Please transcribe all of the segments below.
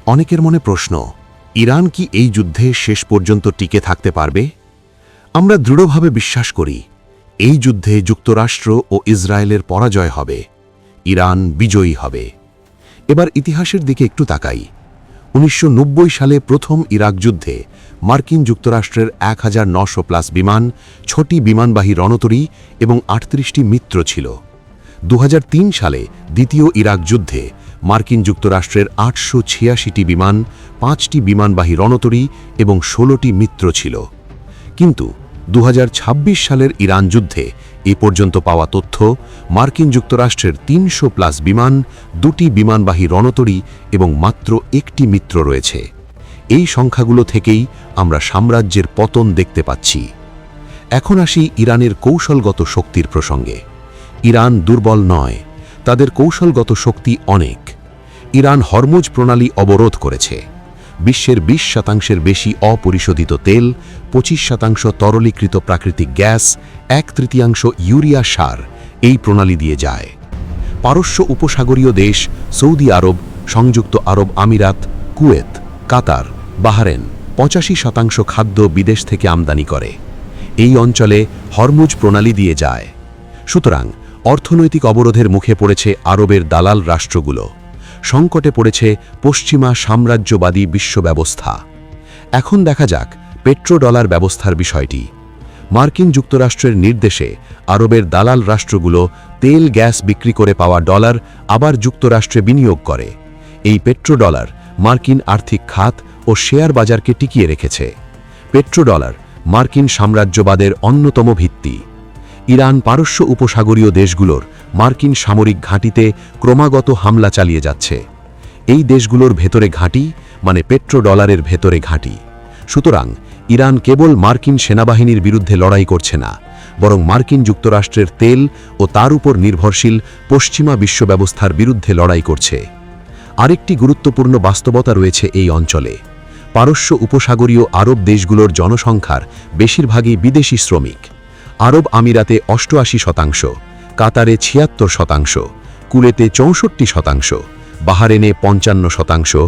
অনেকের মনে প্রশ্ন, ইরান কি এই যুদ্ধে শেষ পর্যন্ত টিকে থাকতে পারবে? আমরা দৃঢ়ভাবে বিশ্বাস করি, এই যুদ্ধে যুক্তরাষ্ট্র ও ইসরায়েলের পরাজয় হবে, ইরান বিজয়ী হবে। এবার ইতিহাসের দিকে একটু তাকাই। 1990 সালে প্রথম ইরাক যুদ্ধে মার্কিন যুক্তরাষ্ট্রের 1900+ বিমান, 6টি বিমানবাহী রণতরী এবং 38টি মিত্র ছিল। 2003 সালে দ্বিতীয় ইরাক যুদ্ধে মার্কিন যুক্তরাষ্ট্রের 886টি বিমান, 5টি বিমানবাহী রণতরী এবং 16টি মিত্র ছিল। কিন্তু 2026 সালের ইরান যুদ্ধে এ পর্যন্ত পাওয়া তথ্য, মার্কিন যুক্তরাষ্ট্রের 300+ বিমান, 2টি বিমানবাহী রণতরী এবং মাত্র 1টি মিত্র রয়েছে। এই সংখ্যাগুলো থেকেই আমরা সাম্রাজ্যের পতন দেখতে পাচ্ছি। এখন আসি ইরানের কৌশলগত শক্তির প্রসঙ্গে। ইরান দুর্বল নয়, তাদের কৌশলগত শক্তি অনেক। ইরান হরমুজ প্রণালী অবরোধ করেছে। বিশ্বের 20% বেশি অপরিশোধিত তেল, 25% তরলীকৃত প্রাকৃতিক গ্যাস, 1/3 ইউরিয়া সার এই প্রণালী দিয়ে যায়। পারস্য উপসাগরীয় দেশ সৌদি আরব, সংযুক্ত আরব আমিরাত, কুয়েত, কাতার, বাহরেন 85% খাদ্য বিদেশ থেকে আমদানি করে। এই অঞ্চলে হরমুজ প্রণালী দিয়ে যায়। সুতরাং অর্থনৈতিক অবরোধের মুখে পড়েছে আরবের দালাল রাষ্ট্রগুলো। সংকটে পড়েছে পশ্চিমা সাম্রাজ্যবাদী বিশ্ব ব্যবস্থা। এখন দেখা যাক পেট্রোডলার ব্যবস্থার বিষয়টি। মার্কিন যুক্তরাষ্ট্রের নির্দেশে আরবের দালাল রাষ্ট্রগুলো তেল গ্যাস বিক্রি করে পাওয়া ডলার আবার যুক্তরাষ্ট্রে বিনিয়োগ করে। এই পেট্রোডলার মার্কিন আর্থিক খাত ও শেয়ার বাজারকে টিকিয়ে রেখেছে। পেট্রোডলার মার্কিন সাম্রাজ্যবাদের অন্যতম ভিত্তি। ইরান পারস্য উপসাগরীয় দেশগুলোর মার্কিন সামরিক ঘাঁটিতে ক্রমাগত হামলা চালিয়ে যাচ্ছে। এই দেশগুলোর ভেতরে ঘাঁটি মানে পেট্রোডলারের ভেতরে ঘাঁটি। সুতরাং ইরান কেবল মার্কিন সেনাবাহিনীর বিরুদ্ধে লড়াই করছে না, বরং মার্কিন যুক্তরাষ্ট্রের তেল ও তার উপর নির্ভরশীল পশ্চিমা বিশ্ব ব্যবস্থার বিরুদ্ধে লড়াই করছে। আরেকটি গুরুত্বপূর্ণ বাস্তবতা রয়েছে এই অঞ্চলে। পারস্য উপসাগরীয় আরব দেশগুলোর জনসংখ্যার বেশিরভাগই বিদেশি শ্রমিক। আরব আমিরাতে 88%, কাতারে 76%, কুয়েতে 64%, বাহরেনে 55%,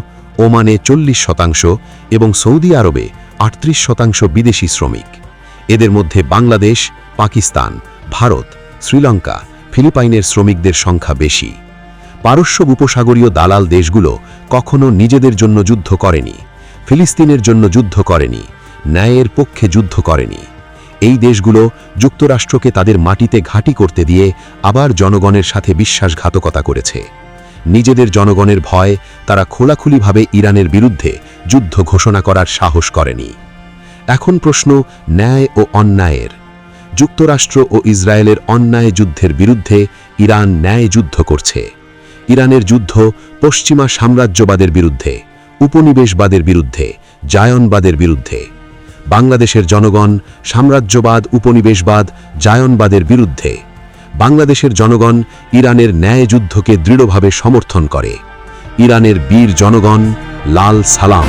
ওমানে 40% এবং সৌদি আরবে 38% বিদেশি শ্রমিক। এদের মধ্যে বাংলাদেশ, পাকিস্তান, ভারত, শ্রীলঙ্কা, ফিলিপাইনের শ্রমিকদের সংখ্যা বেশি। পারস্য উপসাগরীয় দালাল দেশগুলো কখনো নিজেদের জন্য যুদ্ধ করেনি, ফিলিস্তিনের জন্য যুদ্ধ করেনি, ন্যায়ের পক্ষে যুদ্ধ করেনি। এই দেশগুলো যুক্তরাষ্ট্রকে তাদের মাটিতে ঘাঁটি করতে দিয়ে আবার জনগণের সাথে বিশ্বাসঘাতকতা করেছে। নিজেদের জনগণের ভয় তারা খোলাখুলিভাবে ইরানের বিরুদ্ধে যুদ্ধ ঘোষণা করার সাহস করেনি। এখন প্রশ্ন ন্যায় ও অন্যায়ের। যুক্তরাষ্ট্র ও ইসরায়েলের অন্যায় যুদ্ধের বিরুদ্ধে ইরান ন্যায় যুদ্ধ করছে। ইরানের যুদ্ধ পশ্চিমা সাম্রাজ্যবাদের বিরুদ্ধে, উপনিবেশবাদের বিরুদ্ধে, জায়নবাদের বিরুদ্ধে। বাংলাদেশের জনগণ সাম্রাজ্যবাদ, উপনিবেশবাদ, জায়নবাদের বিরুদ্ধে। বাংলাদেশের জনগণ ইরানের ন্যায় যুদ্ধকে দৃঢ়ভাবে সমর্থন করে। ইরানের বীর জনগণ লাল সালাম।